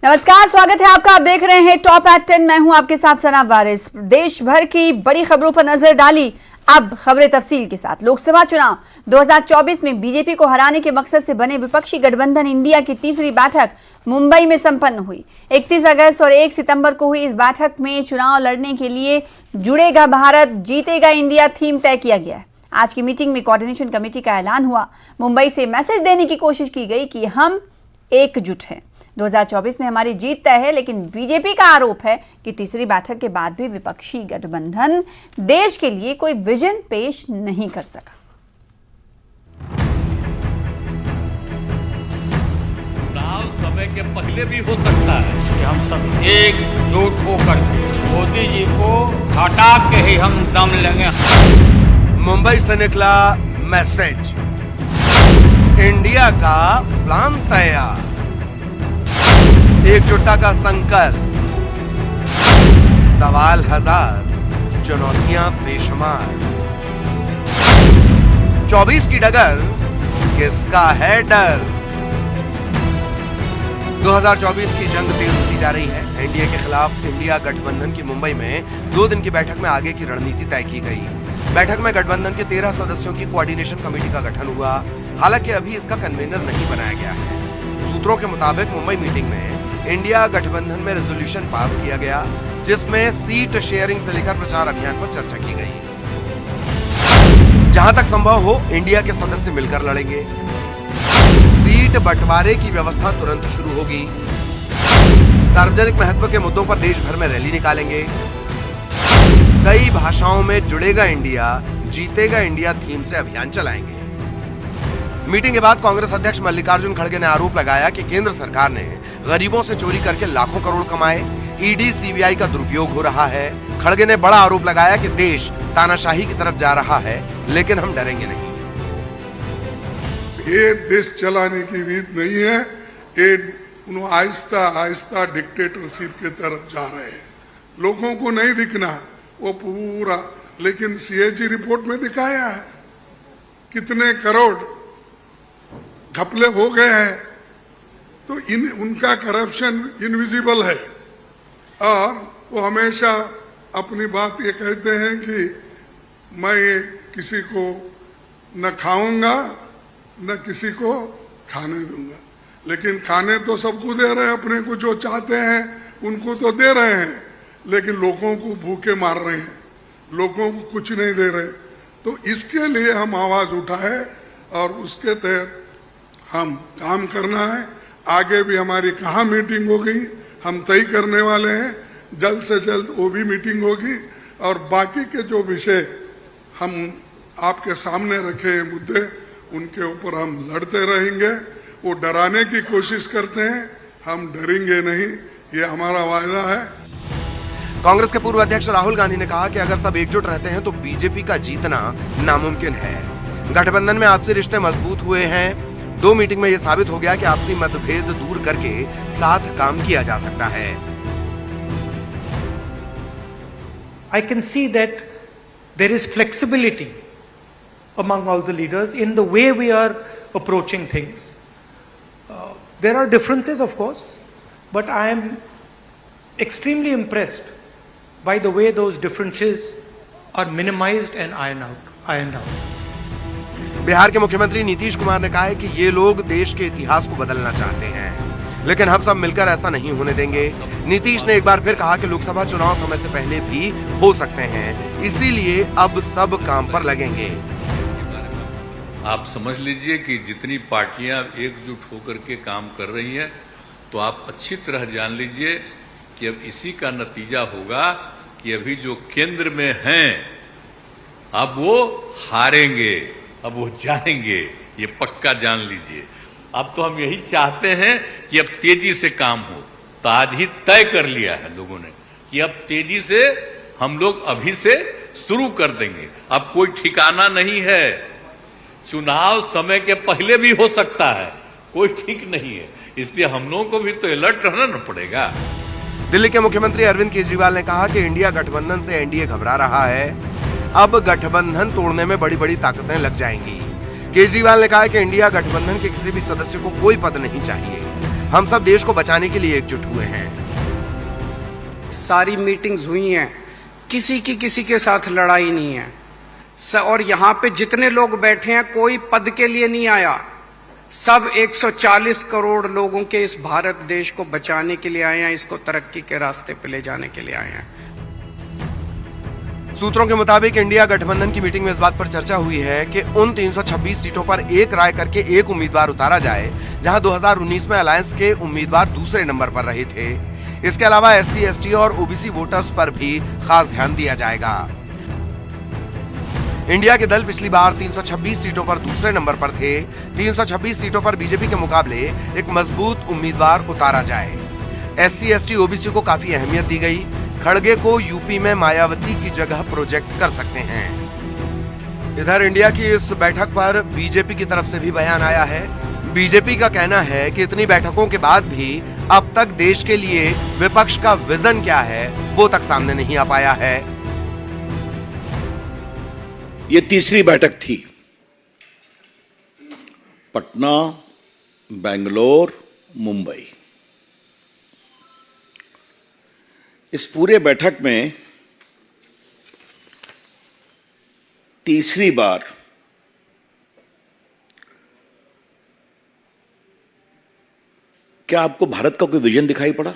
नमस्कार, स्वागत है आपका। आप देख रहे हैं टॉप एट 10। मैं हूं आपके साथ सना वारिस। देश भर की बड़ी खबरों पर नजर डाली, अब खबरें तफसील के साथ। लोकसभा चुनाव 2024 में बीजेपी को हराने के मकसद से बने विपक्षी गठबंधन इंडिया की तीसरी बैठक मुंबई में संपन्न हुई। 31 अगस्त और 1 सितंबर को हुई इस बैठक में चुनाव लड़ने के लिए जुड़ेगा भारत, जीतेगा इंडिया थीम तय किया गया है। आज की मीटिंग में कोऑर्डिनेशन कमेटी का ऐलान हुआ। मुंबई से मैसेज देने की कोशिश की गई कि हम एकजुट हैं, 2024 में हमारी जीत तय है। लेकिन बीजेपी का आरोप है कि तीसरी बैठक के बाद भी विपक्षी गठबंधन देश के लिए कोई विजन पेश नहीं कर सका। चुनाव समय के पहले भी हो सकता है कि हम सब एकजुट होकर मोदी जी को हटा के ही हम दम लेंगे। मुंबई से निकला मैसेज, इंडिया का प्लान तैयार, एकजुटता का संकल्प, सवाल हजार, चुनौतियां बेशुमार। 24 की डगर, किसका है डर? 2024 की जंग तेज होती जा रही है। एनडीए के खिलाफ इंडिया गठबंधन की मुंबई में 2 दिन की बैठक में आगे की रणनीति तय की गई। बैठक में गठबंधन के 13 सदस्यों की कोऑर्डिनेशन कमेटी का गठन हुआ। हालांकि अभी इसका कन्वीनर नहीं बनाया गया है। सूत्रों के मुताबिक मुंबई मीटिंग में इंडिया गठबंधन में रेजोल्यूशन पास किया गया, जिसमें सीट शेयरिंग से लेकर प्रचार अभियान पर चर्चा की गई। जहां तक संभव हो इंडिया के सदस्य मिलकर लड़ेंगे। सीट बंटवारे की व्यवस्था तुरंत शुरू होगी। सार्वजनिक महत्व के मुद्दों पर देश भर में रैली निकालेंगे। कई भाषाओं में जुड़ेगा इंडिया, जीतेगा इंडिया थीम से अभियान चलाएंगे। मीटिंग के बाद कांग्रेस अध्यक्ष मल्लिकार्जुन खड़गे ने आरोप लगाया कि केंद्र सरकार ने गरीबों से चोरी करके लाखों करोड़ कमाए। ईडी सीबीआई का दुरुपयोग हो रहा है। खड़गे ने बड़ा आरोप लगाया कि देश तानाशाही की तरफ जा रहा है, लेकिन हम डरेंगे नहीं। ये देश चलाने की रीत नहीं है। ये आहिस्ता आहिस्ता डिक्टेटरशिप की तरफ जा रहे हैं। लोगों को नहीं दिखना वो पूरा, लेकिन सीएजी रिपोर्ट में दिखाया है कितने करोड़ घपले हो गए हैं। तो उनका करप्शन इनविजिबल है और वो हमेशा अपनी बात ये कहते हैं कि मैं किसी को न खाऊंगा न किसी को खाने दूंगा। लेकिन खाने तो सबको दे रहे हैं, अपने को जो चाहते हैं उनको तो दे रहे हैं, लेकिन लोगों को भूखे मार रहे हैं, लोगों को कुछ नहीं दे रहे। तो इसके लिए हम आवाज उठाए और उसके तहत हम काम करना है। आगे भी हमारी कहाँ मीटिंग होगी हम तय करने वाले हैं। जल्द से जल्द वो भी मीटिंग होगी और बाकी के जो विषय हम आपके सामने रखे हैं मुद्दे, उनके ऊपर हम लड़ते रहेंगे। वो डराने की कोशिश करते हैं, हम डरेंगे नहीं, ये हमारा वायदा है। कांग्रेस के पूर्व अध्यक्ष राहुल गांधी ने कहा कि अगर सब एकजुट रहते हैं तो बीजेपी का जीतना नामुमकिन है। गठबंधन में आपसी रिश्ते मजबूत हुए हैं। 2 मीटिंग में यह साबित हो गया कि आपसी मतभेद दूर करके साथ काम किया जा सकता है। I can see that there is flexibility among all the leaders in the way we are approaching things. There are differences, of course, but I am extremely impressed by the way those differences are minimized and ironed out. Bihar के मुख्यमंत्री नीतीश कुमार ने कहा है कि ये लोग देश के इतिहास को बदलना चाहते हैं, लेकिन हम सब मिलकर ऐसा नहीं होने देंगे। नीतीश ने एक बार फिर कहा कि लोकसभा चुनाव समय से पहले भी हो सकते हैं, इसीलिए अब सब काम पर लगेंगे। आप समझ लीजिए कि जितनी पार्टियां एकजुट होकर के काम कर रही हैं, तो आप अच्छी तरह जान लीजिए कि अब इसी का नतीजा होगा कि अभी जो केंद्र में हैं अब वो हारेंगे, अब वो जाएंगे, ये पक्का जान लीजिए। अब तो हम यही चाहते हैं कि अब तेजी से काम हो। तो आज ही तय कर लिया है लोगों ने कि अब तेजी से हम लोग अभी से शुरू कर देंगे। अब कोई ठिकाना नहीं है। चुनाव समय के पहले भी हो सकता है, कोई ठीक नहीं है। इसलिए हम लोगों को भी तो अलर्ट रहना पड़ेगा। दिल्ली के मुख्यमंत्री अरविंद केजरीवाल ने कहा कि इंडिया गठबंधन से एनडीए घबरा रहा है। अब गठबंधन तोड़ने में बड़ी बड़ी ताकतें लग जाएंगी। केजरीवाल ने कहा कि इंडिया गठबंधन के किसी भी सदस्य को कोई पद नहीं चाहिए। हम सब देश को बचाने के लिए एकजुट हुए हैं। सारी मीटिंग्स हुई हैं, किसी के साथ लड़ाई नहीं है। और यहाँ पे जितने लोग बैठे हैं कोई पद के लिए नहीं आया, सब 140 करोड़ लोगों के इस भारत देश को बचाने के लिए आए हैं, इसको तरक्की के रास्ते पे ले जाने के लिए आए हैं। सूत्रों के मुताबिक इंडिया गठबंधन की मीटिंग में इस बात पर चर्चा हुई है कि उन 326 सीटों पर एक राय करके एक उम्मीदवार उतारा जाए, जहां 2019 में अलायंस के उम्मीदवार दूसरे नंबर पर रहे थे। इसके अलावा SC, ST और OBC वोटर्स पर भी खास ध्यान दिया जाएगा। इंडिया के दल पिछली बार 326 सीटों पर दूसरे नंबर पर थे। 326 सीटों पर बीजेपी के मुकाबले एक मजबूत उम्मीदवार उतारा जाए। SC, ST, OBC को काफी अहमियत दी गई। खड़गे को यूपी में मायावती की जगह प्रोजेक्ट कर सकते हैं। इधर इंडिया की इस बैठक पर बीजेपी की तरफ से भी बयान आया है। बीजेपी का कहना है कि इतनी बैठकों के बाद भी अब तक देश के लिए विपक्ष का विजन क्या है वो तक सामने नहीं आ पाया है। ये तीसरी बैठक थी। पटना, बेंगलोर, मुंबई, इस पूरे बैठक में तीसरी बार क्या आपको भारत का कोई विजन दिखाई पड़ा?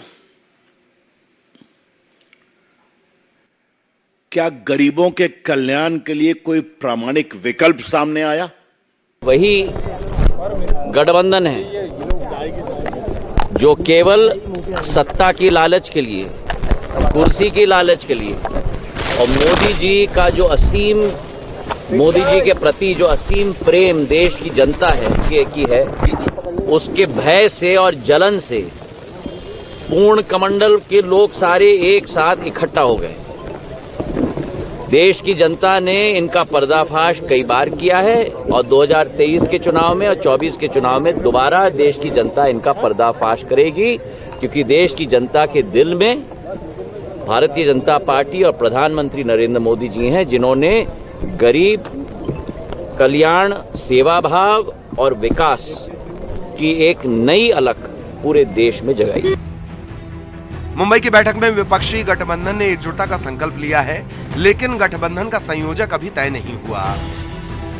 क्या गरीबों के कल्याण के लिए कोई प्रामाणिक विकल्प सामने आया? वही गठबंधन है जो केवल सत्ता की लालच के लिए, कुर्सी की लालच के लिए और मोदी जी के प्रति जो असीम प्रेम देश की जनता है उसके भय से और जलन से पूर्ण कमंडल के लोग सारे एक साथ इकट्ठा हो गए। देश की जनता ने इनका पर्दाफाश कई बार किया है और 2023 के चुनाव में और 24 के चुनाव में दोबारा देश की जनता इनका पर्दाफाश करेगी, क्योंकि देश की जनता के दिल में भारतीय जनता पार्टी और प्रधानमंत्री नरेंद्र मोदी जी हैं, जिन्होंने गरीब कल्याण, सेवा भाव और विकास की एक नई अलख पूरे देश में जगाई। मुंबई की बैठक में विपक्षी गठबंधन ने एकजुटता का संकल्प लिया है, लेकिन गठबंधन का संयोजक अभी तय नहीं हुआ।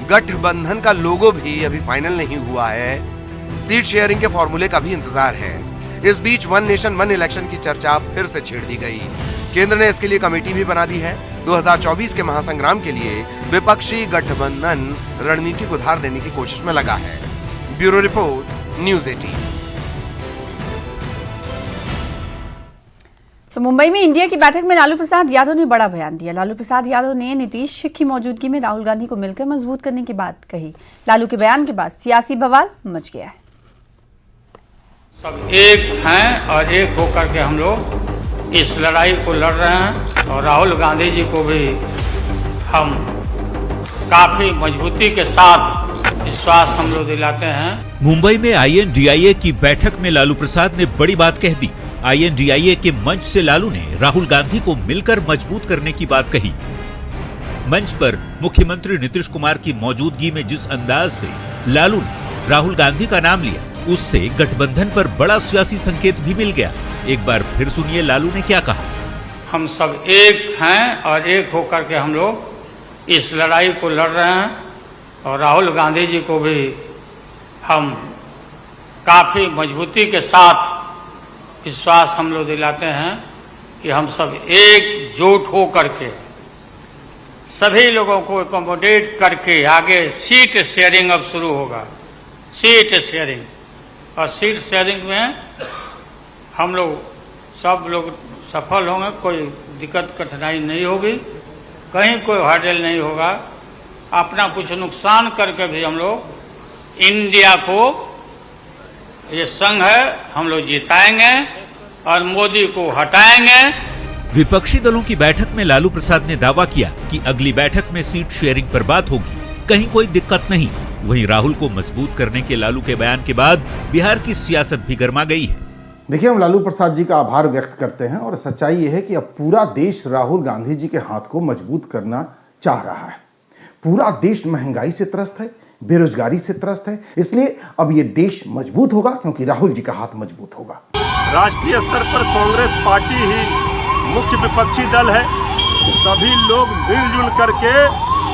गठबंधन का लोगो भी अभी फाइनल नहीं हुआ है। सीट शेयरिंग के फॉर्मूले का भी इंतजार है। इस बीच वन नेशन वन इलेक्शन की चर्चा फिर से छेड़ दी गई। केंद्र ने इसके लिए कमेटी भी बना दी है। 2024 के महासंग्राम के लिए विपक्षी गठबंधन रणनीति को धार देने की कोशिश में लगा है। Bureau report, news 18। तो मुंबई में इंडिया की बैठक में लालू प्रसाद यादव ने बड़ा बयान दिया। लालू प्रसाद यादव ने नीतीश की मौजूदगी में राहुल गांधी को मिलकर मजबूत करने की बात कही। लालू के बयान के बाद सियासी बवाल मच गया है। सब एक हैं और एक होकर के हम लोग इस लड़ाई को लड़ रहे हैं और राहुल गांधी जी को भी हम काफी मजबूती के साथ विश्वास हम लोग दिलाते हैं। मुंबई में INDIA की बैठक में लालू प्रसाद ने बड़ी बात कह दी। INDIA के मंच से लालू ने राहुल गांधी को मिलकर मजबूत करने की बात कही। मंच पर मुख्यमंत्री नीतीश कुमार की मौजूदगी में जिस अंदाज से लालू ने राहुल गांधी का नाम लिया, उससे गठबंधन पर बड़ा सियासी संकेत भी मिल गया। एक बार फिर सुनिए लालू ने क्या कहा। हम सब एक हैं और एक होकर के हम लोग इस लड़ाई को लड़ रहे हैं और राहुल गांधी जी को भी हम काफी मजबूती के साथ विश्वास हम लोग दिलाते हैं कि हम सब एकजुट हो करके सभी लोगों को एकोमोडेट करके आगे सीट शेयरिंग अब शुरू होगा। सीट शेयरिंग, और सीट शेयरिंग में हम लोग सब लोग सफल होंगे। कोई दिक्कत कठिनाई नहीं होगी, कहीं कोई हर्डल नहीं होगा। अपना कुछ नुकसान करके भी हम लोग इंडिया को, ये संघ है, हम लोग जिताएंगे और मोदी को हटाएंगे। विपक्षी दलों की बैठक में लालू प्रसाद ने दावा किया कि अगली बैठक में सीट शेयरिंग पर बात होगी, कहीं कोई दिक्कत नहीं। वहीं राहुल को मजबूत करने के लालू के बयान के बाद बिहार की सियासत भी गर्मा गई है। देखिए, हम लालू प्रसाद जी का आभार व्यक्त करते हैं और सच्चाई ये है कि अब पूरा देश राहुल गांधी जी के हाथ को मजबूत करना चाह रहा है। पूरा देश महंगाई से त्रस्त है, बेरोजगारी से त्रस्त है। इसलिए अब ये देश मजबूत होगा क्योंकि राहुल जी का हाथ मजबूत होगा। राष्ट्रीय स्तर पर कांग्रेस पार्टी ही मुख्य विपक्षी दल है। सभी लोग मिलजुल करके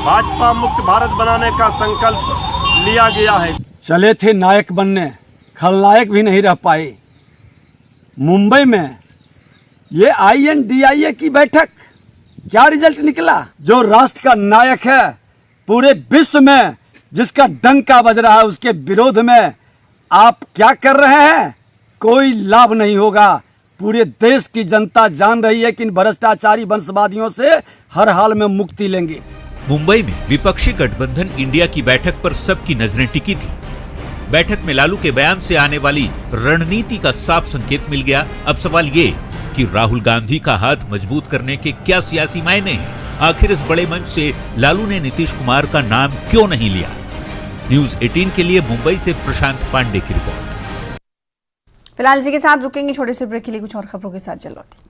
भाजपा मुक्त भारत बनाने का संकल्प लिया गया है। चले थे नायक बनने, खलनायक भी नहीं रह पाए। मुंबई में ये INDIA की बैठक, क्या रिजल्ट निकला? जो राष्ट्र का नायक है पूरे विश्व में, जिसका डंका बज रहा है, उसके विरोध में आप क्या कर रहे हैं? कोई लाभ नहीं होगा। पूरे देश की जनता जान रही है कि इन भ्रष्टाचारी वंशवादियों से हर हाल में मुक्ति लेंगे। मुंबई में विपक्षी गठबंधन इंडिया की बैठक पर सबकी नजरें टिकी थी। बैठक में लालू के बयान से आने वाली रणनीति का साफ संकेत मिल गया। अब सवाल ये कि राहुल गांधी का हाथ मजबूत करने के क्या सियासी मायने हैं? आखिर इस बड़े मंच से लालू ने नीतीश कुमार का नाम क्यों नहीं लिया? न्यूज 18 के लिए मुंबई से प्रशांत पांडे की रिपोर्ट। फिलहाल इसी के साथ रुकेंगे, छोटे से ब्रेक के लिए कुछ और खबरों के साथ जल्द लौटेंगे।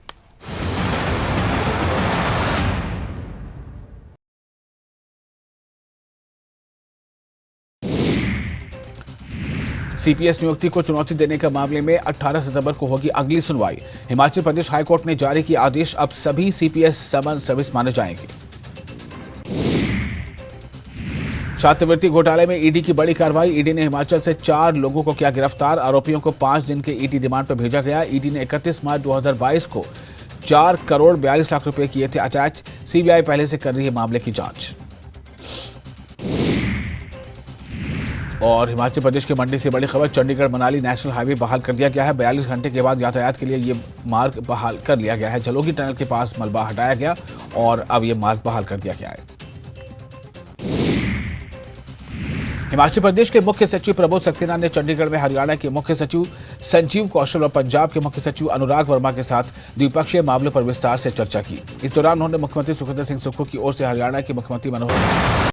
CPS नियुक्ति को चुनौती देने के मामले में 18 सितंबर को होगी अगली सुनवाई। हिमाचल प्रदेश हाईकोर्ट ने जारी किया आदेश, अब सभी CPS समन सर्विस माने जाएंगे। छात्रवृत्ति घोटाले में ईडी की बड़ी कार्रवाई। ईडी ने हिमाचल से 4 लोगों को किया गिरफ्तार। आरोपियों को 5 दिन के ईडी रिमांड पर भेजा गया। ईडी ने 31 मार्च 2022 को 4 करोड़ 42 लाख रुपए किए थे अटैच। CBI पहले से कर रही है मामले की जांच। और हिमाचल प्रदेश के मंडी से बड़ी खबर, चंडीगढ़ मनाली नेशनल हाईवे बहाल कर दिया गया है। 42 घंटे के बाद यातायात के लिए ये मार्ग बहाल कर लिया गया है। झलोगी टनल के पास मलबा हटाया गया और अब ये मार्ग बहाल कर दिया गया है। हिमाचल प्रदेश के मुख्य सचिव प्रबोध सक्सेना ने चंडीगढ़ में हरियाणा के मुख्य सचिव संजीव कौशल और पंजाब के मुख्य सचिव अनुराग वर्मा के साथ द्विपक्षीय मामलों पर विस्तार से चर्चा की। इस दौरान उन्होंने मुख्यमंत्री सुखविंदर सिंह सुक्खू की ओर से हरियाणा के मुख्यमंत्री मनोहर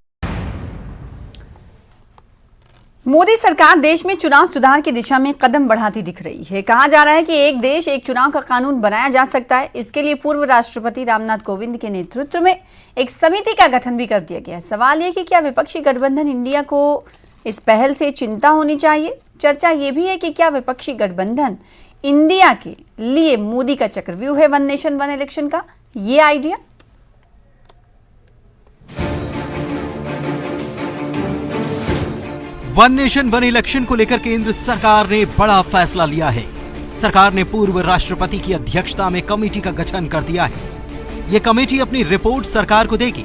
मोदी सरकार देश में चुनाव सुधार की दिशा में कदम बढ़ाती दिख रही है। कहा जा रहा है कि एक देश एक चुनाव का कानून बनाया जा सकता है। इसके लिए पूर्व राष्ट्रपति रामनाथ कोविंद के नेतृत्व में एक समिति का गठन भी कर दिया गया है। सवाल ये कि क्या विपक्षी गठबंधन इंडिया को इस पहल से चिंता होनी चाहिए? चर्चा ये भी है कि क्या विपक्षी गठबंधन इंडिया के लिए मोदी का चक्रव्यूह है वन नेशन वन इलेक्शन का ये idea? One nation one election को लेकर केंद्र सरकार ने बड़ा फैसला लिया है। सरकार ने पूर्व राष्ट्रपति की अध्यक्षता में कमेटी का गठन कर दिया है। ये कमेटी अपनी रिपोर्ट सरकार को देगी।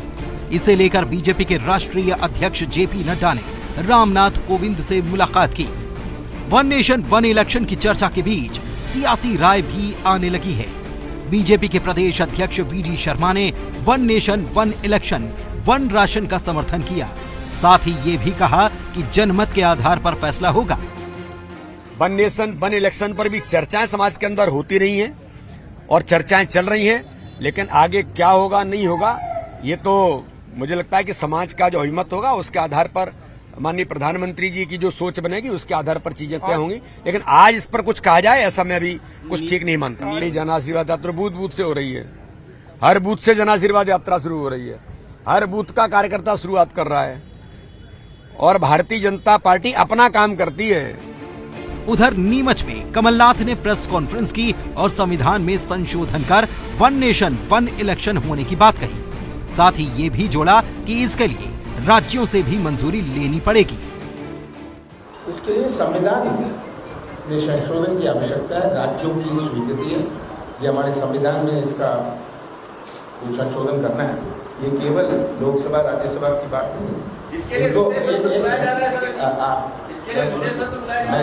इसे लेकर बीजेपी के राष्ट्रीय अध्यक्ष JP नड्डा ने रामनाथ कोविंद से मुलाकात की। वन नेशन वन इलेक्शन की चर्चा के बीच सियासी राय भी आने लगी है। बीजेपी के प्रदेश अध्यक्ष VD शर्मा ने one nation one election one ration का समर्थन किया। साथ ही ये भी कहा कि जनमत के आधार पर फैसला होगा। वन नेशन वन इलेक्शन पर भी चर्चाएं समाज के अंदर होती रही हैं और चर्चाएं चल रही हैं, लेकिन आगे क्या होगा नहीं होगा ये तो मुझे लगता है कि समाज का जो अभिमत होगा उसके आधार पर माननीय प्रधानमंत्री जी की जो सोच बनेगी उसके आधार पर चीजें तय होंगी। लेकिन आज इस पर कुछ कहा जाए ऐसा मैं अभी कुछ ठीक नहीं मानता। जन आशीर्वाद यात्रा बूथ बूथ से हो रही है। हर बूथ से जन आशीर्वाद यात्रा शुरू हो रही है। हर बूथ का कार्यकर्ता शुरुआत कर रहा है और भारतीय जनता पार्टी अपना काम करती है। उधर नीमच में कमलनाथ ने प्रेस कॉन्फ्रेंस की और संविधान में संशोधन कर वन नेशन वन इलेक्शन होने की बात कही। साथ ही ये भी जोड़ा कि इसके लिए राज्यों से भी मंजूरी लेनी पड़ेगी। इसके लिए संविधान में संशोधन की आवश्यकता है, राज्यों की स्वीकृति है। ये हमारे संविधान में इसका जो संशोधन करना है ये केवल लोकसभा राज्यसभा की बात नहीं है। मैं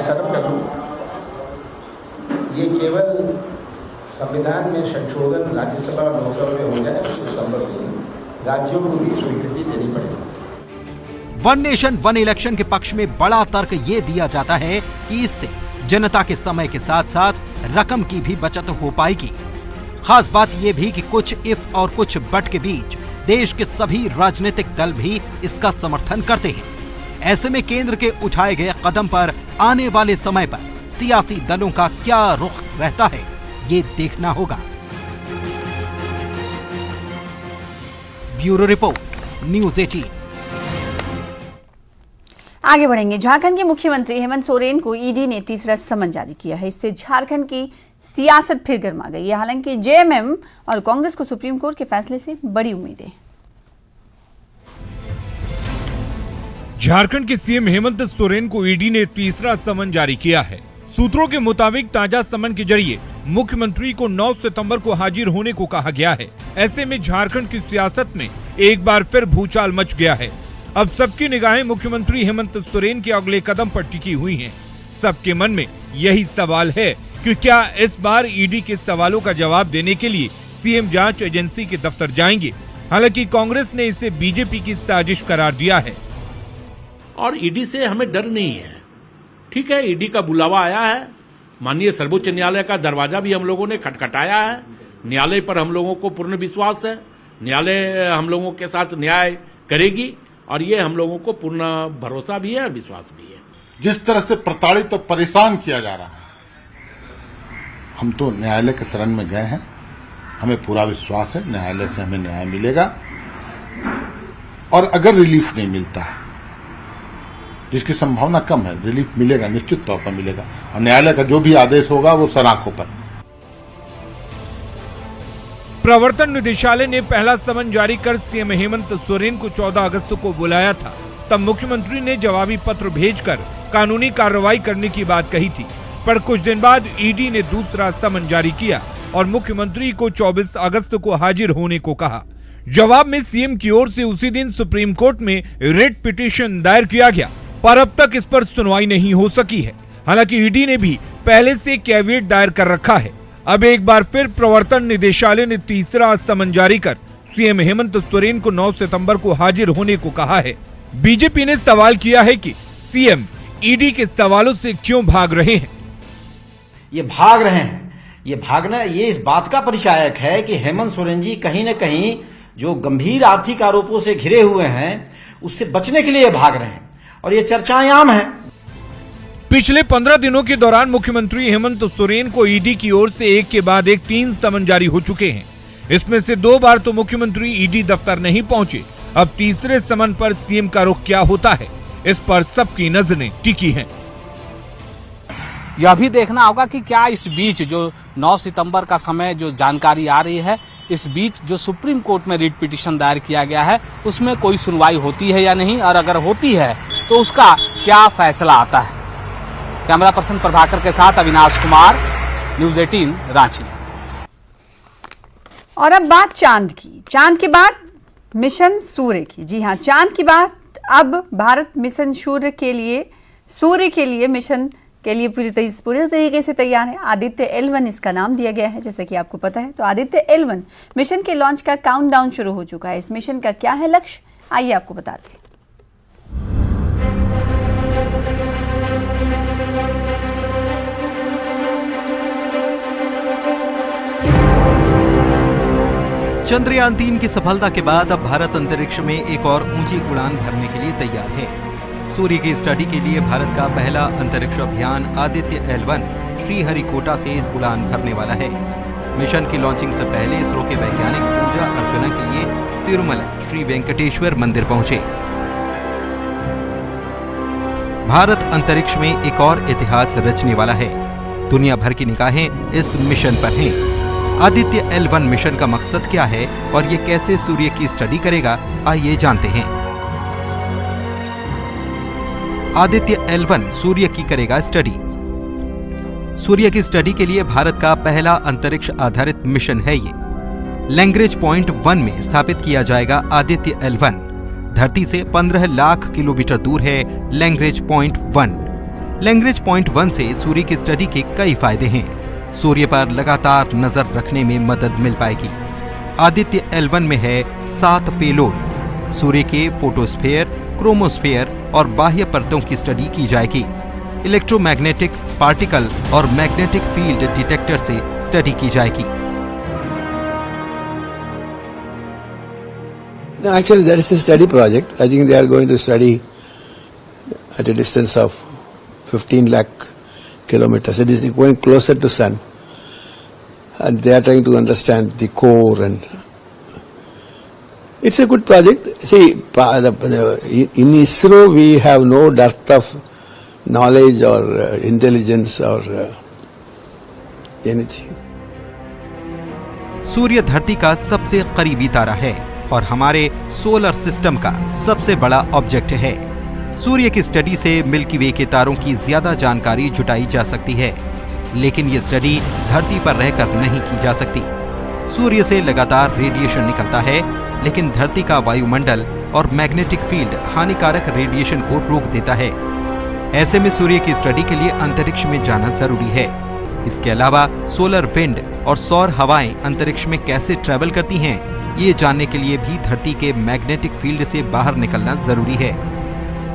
खत्म कर दूं। ये केवल संविधान में संशोधन राज्यसभा और लोकसभा में हो जाए उससे संभव नहीं है। राज्यों को भी स्वीकृति देनी पड़ेगी। वन नेशन वन इलेक्शन के पक्ष में बड़ा तर्क ये दिया जाता है कि इससे जनता के समय के साथ साथ रकम की भी बचत हो पाएगी। खास बात यह भी कि कुछ इफ और कुछ बट के बीच देश के सभी राजनीतिक दल भी इसका समर्थन करते हैं। ऐसे में केंद्र के उठाए गए कदम पर आने वाले समय पर सियासी दलों का क्या रुख रहता है ये देखना होगा। Bureau report, news 18। आगे बढ़ेंगे। झारखंड के मुख्यमंत्री हेमंत सोरेन को ईडी ने तीसरा समन जारी किया है। इससे झारखंड की सियासत फिर गर्मा गई है। हालांकि जेएमएम और कांग्रेस को सुप्रीम कोर्ट के फैसले से बड़ी उम्मीदें। झारखंड के सीएम हेमंत सोरेन को ईडी ने तीसरा समन जारी किया है। सूत्रों के मुताबिक ताजा समन के जरिए मुख्यमंत्री को 9 सितंबर को हाजिर होने को कहा गया है। ऐसे में झारखंड की सियासत में एक बार फिर भूचाल मच गया है। अब सबकी निगाहें मुख्यमंत्री हेमंत सोरेन के अगले कदम पर टिकी हुई हैं। सबके मन में यही सवाल है कि क्या इस बार ईडी के सवालों का जवाब देने के लिए सीएम जांच एजेंसी के दफ्तर जाएंगे। हालांकि कांग्रेस ने इसे बीजेपी की साजिश करार दिया है। और ईडी से हमें डर नहीं है। ठीक है, ईडी का बुलावा आया है, माननीय सर्वोच्च न्यायालय का दरवाजा भी हम लोगों ने खटखटाया है। न्यायालय पर हम लोगों को पूर्ण विश्वास है। न्यायालय हम लोगों के साथ न्याय करेगी और ये हम लोगों को पूर्ण भरोसा भी है और विश्वास भी है। जिस तरह से प्रताड़ित और परेशान किया जा रहा है, हम तो न्यायालय के शरण में गए हैं। हमें पूरा विश्वास है न्यायालय से हमें न्याय मिलेगा। और अगर रिलीफ नहीं मिलता है, जिसकी संभावना कम है, रिलीफ मिलेगा, निश्चित तौर पर मिलेगा। और न्यायालय का जो भी आदेश होगा वो सराखों पर। प्रवर्तन निदेशालय ने पहला समन जारी कर सीएम हेमंत सोरेन को 14 अगस्त को बुलाया था। तब मुख्यमंत्री ने जवाबी पत्र भेजकर कानूनी कार्रवाई करने की बात कही थी। पर कुछ दिन बाद ईडी ने दूसरा समन जारी किया और मुख्यमंत्री को 24 अगस्त को हाजिर होने को कहा। जवाब में सीएम की ओर से उसी दिन सुप्रीम कोर्ट में रिट पिटीशन दायर किया गया, पर अब तक इस पर सुनवाई नहीं हो सकी है। हालांकि ईडी ने भी पहले से कैविएट दायर कर रखा है। अब एक बार फिर प्रवर्तन निदेशालय ने तीसरा समन जारी कर सीएम हेमंत सोरेन को 9 सितंबर को हाजिर होने को कहा है। बीजेपी ने सवाल किया है कि सीएम ईडी के सवालों से क्यों भाग रहे हैं। ये भाग रहे हैं, ये भागना ये इस बात का परिचायक है कि हेमंत सोरेन जी कहीं न कहीं जो गंभीर आर्थिक आरोपों से घिरे हुए हैं उससे बचने के लिए भाग रहे हैं और ये चर्चाएं आम हैं। पिछले 15 दिनों के दौरान मुख्यमंत्री हेमंत सोरेन को ईडी की ओर से एक के बाद एक 3 समन जारी हो चुके हैं। इसमें से 2 बार तो मुख्यमंत्री ईडी दफ्तर नहीं पहुंचे। अब तीसरे समन पर सीएम का रुख क्या होता है, इस पर सबकी नजरें टिकी हैं। यह भी देखना होगा कि क्या इस बीच जो 9 सितंबर का समय जो जानकारी आ रही है, इस बीच जो सुप्रीम कोर्ट में रिट पिटीशन दायर किया गया है उसमें कोई सुनवाई होती है या नहीं, और अगर होती है तो उसका क्या फैसला आता है। कैमरा पर्सन प्रभाकर के साथ अविनाश कुमार, न्यूज 18 रांची। और अब बात चांद की। चांद के बाद मिशन सूर्य की। जी हां, चांद की बात। अब भारत मिशन सूर्य के लिए मिशन के लिए पूरी तरीके से तैयार है। आदित्य L1 इसका नाम दिया गया है, जैसा कि आपको पता है। तो आदित्य L1 मिशन के लॉन्च का काउंटडाउन शुरू हो चुका है। इस मिशन का क्या है लक्ष्य, आइए आपको बताते हैं। चंद्रयान 3 की सफलता के बाद अब भारत अंतरिक्ष में एक और ऊंची उड़ान भरने के लिए तैयार है। सूर्य की स्टडी के लिए भारत का पहला अंतरिक्ष अभियान आदित्य L1 श्रीहरिकोटा से उड़ान भरने वाला है। मिशन की लॉन्चिंग से पहले इसरो के वैज्ञानिक पूजा अर्चना के लिए तिरुमला श्री वेंकटेश्वर मंदिर पहुंचे। भारत अंतरिक्ष में एक और इतिहास रचने वाला है। दुनिया भर की निगाहें इस मिशन पर हैं। आदित्य L1 मिशन का मकसद क्या है और ये कैसे सूर्य की स्टडी करेगा, आइए जानते हैं। आदित्य L1 सूर्य की करेगा स्टडी। सूर्य की स्टडी के लिए भारत का पहला अंतरिक्ष आधारित मिशन है ये। लैंग्रेज पॉइंट 1 में स्थापित किया जाएगा आदित्य L1। धरती से 15 लाख किलोमीटर दूर है लैंग्रेज पॉइंट 1। लैंग्रेज पॉइंट 1 से सूर्य की स्टडी के कई फायदे हैं। सूर्य पर लगातार नजर रखने में मदद मिल पाएगी। आदित्य L1 में है 7 पेलोड। सूर्य के फोटोस्फीयर, क्रोमोस्फीयर और बाह्य परतों की स्टडी की जाएगी। इलेक्ट्रोमैग्नेटिक पार्टिकल और मैग्नेटिक फील्ड डिटेक्टर से स्टडी की जाएगी। No, actually that is a study project. I think they are going to study at a distance of 15 lakh kilometers. It is going closer to sun, and they are trying to understand the core and It's a good project. See, in ISRO we have no dearth of knowledge or intelligence or anything. सूर्य धरती का सबसे करीबी तारा है और हमारे solar system का सबसे बड़ा ऑब्जेक्ट है। सूर्य की स्टडी से मिल्की वे के तारों की ज्यादा जानकारी जुटाई जा सकती है, लेकिन ये स्टडी धरती पर रहकर नहीं की जा सकती। सूर्य से लगातार रेडिएशन निकलता है, लेकिन धरती का वायुमंडल और मैग्नेटिक फील्ड हानिकारक रेडिएशन को रोक देता है। ऐसे में सूर्य की स्टडी के लिए अंतरिक्ष में जाना जरूरी है। इसके अलावा सोलर विंड और सौर हवाएं अंतरिक्ष में कैसे ट्रैवल करती हैं, ये जानने के लिए भी धरती के मैग्नेटिक फील्ड से बाहर निकलना जरूरी है।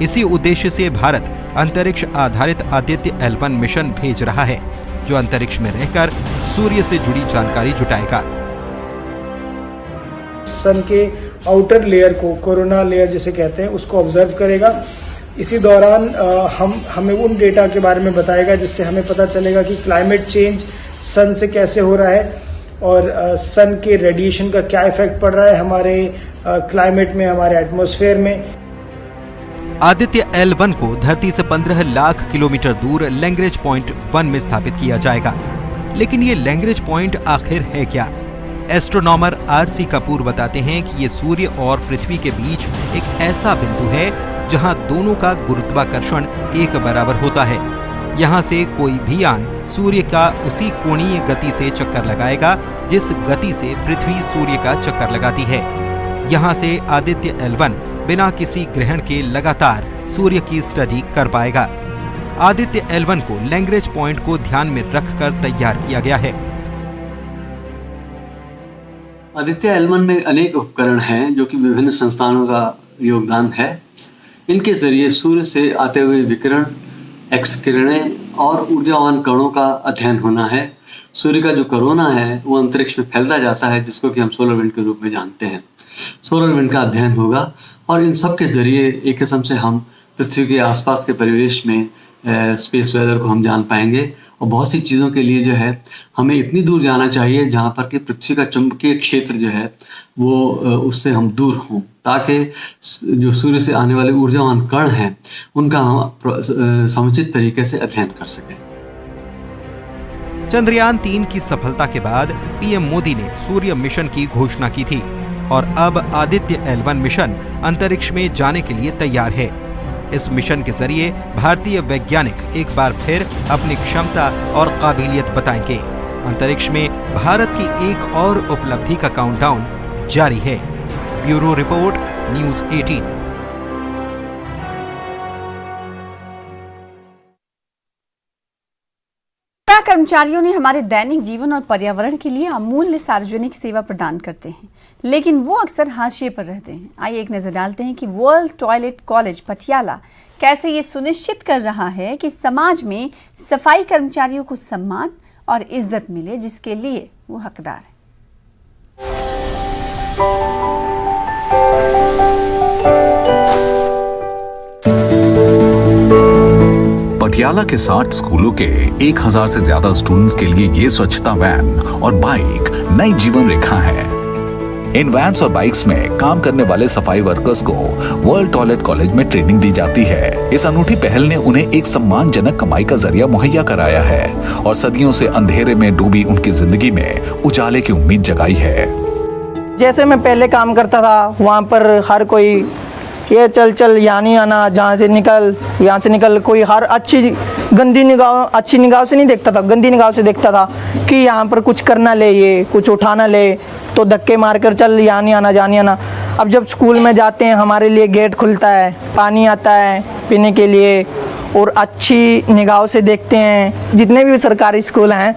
इसी उद्देश्य से भारत अंतरिक्ष आधारित आदित्य L1 मिशन भेज रहा है, जो अंतरिक्ष में रहकर सूर्य से जुड़ी जानकारी जुटाएगा। सन के आउटर लेयर को, कोरोना लेयर जिसे कहते हैं, उसको ऑब्जर्व करेगा। इसी दौरान हमें उन डेटा के बारे में बताएगा जिससे हमें पता चलेगा कि क्लाइमेट चेंज सन से कैसे हो रहा है और सन के रेडिएशन का क्या इफेक्ट पड़ रहा है हमारे क्लाइमेट में, हमारे एटमॉस्फेयर में। आदित्य L1 को धरती से 15 लाख किलोमीटर दूर लैग्रेंज पॉइंट 1 में स्थापित किया जाएगा। लेकिन ये लैग्रेंज पॉइंट आखिर है क्या? एस्ट्रोनॉमर RC कपूर बताते हैं कि ये सूर्य और पृथ्वी के बीच एक ऐसा बिंदु है जहां दोनों का गुरुत्वाकर्षण एक बराबर होता है। यहां से कोई भी यान सूर्य का उसी कोणीय गति से चक्कर लगाएगा जिस गति से पृथ्वी सूर्य का चक्कर लगाती है। यहां से आदित्य L1 बिना किसी ग्रहण के लगातार सूर्य की स्टडी कर पाएगा। आदित्य L1 को लैग्रेंज पॉइंट को ध्यान में रखकर तैयार किया गया है। आदित्य L1 में अनेक उपकरण हैं जो कि विभिन्न संस्थानों का योगदान है। इनके जरिए सूर्य से आते हुए विकिरण, एक्स किरणें और ऊर्जावान कणों का अध्ययन होना है। सूर्य का जो कोरोना है वो अंतरिक्ष में फैलता जाता है, जिसको कि हम सोलर विंड के रूप में जानते हैं। सोलर विंड का अध्ययन होगा और इन सब के जरिए एक किस्म से हम पृथ्वी के आसपास के परिवेश में स्पेस वेदर को हम जान पाएंगे। और बहुत सी चीज़ों के लिए जो है हमें इतनी दूर जाना चाहिए जहाँ पर कि पृथ्वी का चुंबकीय क्षेत्र जो है वो उससे हम दूर हों, ताकि जो सूर्य से आने वाले ऊर्जावान कण हैं उनका हम समुचित तरीके से अध्ययन कर सकें। चंद्रयान 3 की सफलता के बाद पीएम मोदी ने सूर्य मिशन की घोषणा की थी और अब आदित्य L1 मिशन अंतरिक्ष में जाने के लिए तैयार है। इस मिशन के जरिए भारतीय वैज्ञानिक एक बार फिर अपनी क्षमता और काबिलियत बताएंगे। अंतरिक्ष में भारत की एक और उपलब्धि का काउंटडाउन जारी है। Bureau report, news 18। कर्मचारियों ने हमारे दैनिक जीवन और पर्यावरण के लिए अमूल्य सार्वजनिक सेवा प्रदान करते हैं, लेकिन वो अक्सर हाशिए पर रहते हैं। आइए एक नजर डालते हैं कि वर्ल्ड टॉयलेट कॉलेज पटियाला कैसे ये सुनिश्चित कर रहा है कि समाज में सफाई कर्मचारियों को सम्मान और इज्जत मिले जिसके लिए वो हकदार है। पटियाला के 60 स्कूलों के 1000 से ज्यादा स्टूडेंट्स के लिए ये स्वच्छता वैन और बाइक नई जीवन रेखा है। इन वैन्स और बाइक्स में काम करने वाले सफाई वर्कर्स को वर्ल्ड टॉयलेट कॉलेज में ट्रेनिंग दी जाती है। इस अनूठी पहल ने उन्हें एक सम्मानजनक कमाई का जरिया मुहैया कराया है और सदियों से अंधेरे में डूबी उनकी जिंदगी में उजाले की उम्मीद जगाई है। जैसे मैं पहले काम करता था, वहाँ पर हर कोई ये चल यहाँ नहीं आना, जहाँ से निकल, यहाँ से निकल, कोई हर अच्छी निगाह से नहीं देखता था, गंदी निगाह से देखता था कि यहाँ पर कुछ करना ले, ये कुछ उठाना ले तो धक्के मारकर चल यहाँ नहीं आना, जहाँ नहीं आना। अब जब स्कूल में जाते हैं हमारे लिए गेट खुलता है, पानी आता है पीने के लिए और अच्छी निगाहों से देखते हैं। जितने भी सरकारी स्कूल हैं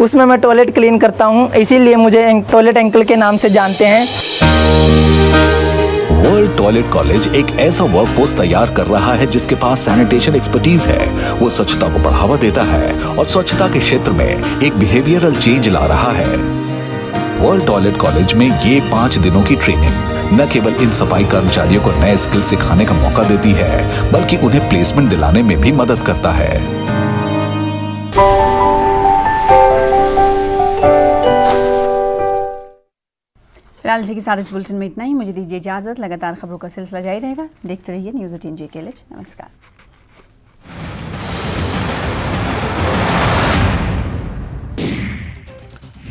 उसमें मैं टॉयलेट क्लीन करता हूँ, इसीलिए मुझे टॉयलेट अंकल के नाम से जानते हैं। वर्ल्ड टॉयलेट कॉलेज एक ऐसा वर्कफोर्स तैयार कर रहा है जिसके पास सैनिटेशन एक्सपर्टीज है। वो स्वच्छता को बढ़ावा देता है और स्वच्छता के क्षेत्र में एक बिहेवियरल चेंज ला रहा है। वर्ल्ड टॉयलेट कॉलेज में ये 5 दिनों की ट्रेनिंग न केवल इन सफाई कर्मचारियों को नए स्किल सिखाने का मौका देती है, बल्कि उन्हें प्लेसमेंट दिलाने में भी मदद करता है। फिलहाल इसी के साथ इस बुलेटिन में इतना ही। मुझे दीजिए इजाजत। लगातार खबरों का सिलसिला जारी रहेगा। देखते रहिए न्यूज़ 18 JKLH। नमस्कार।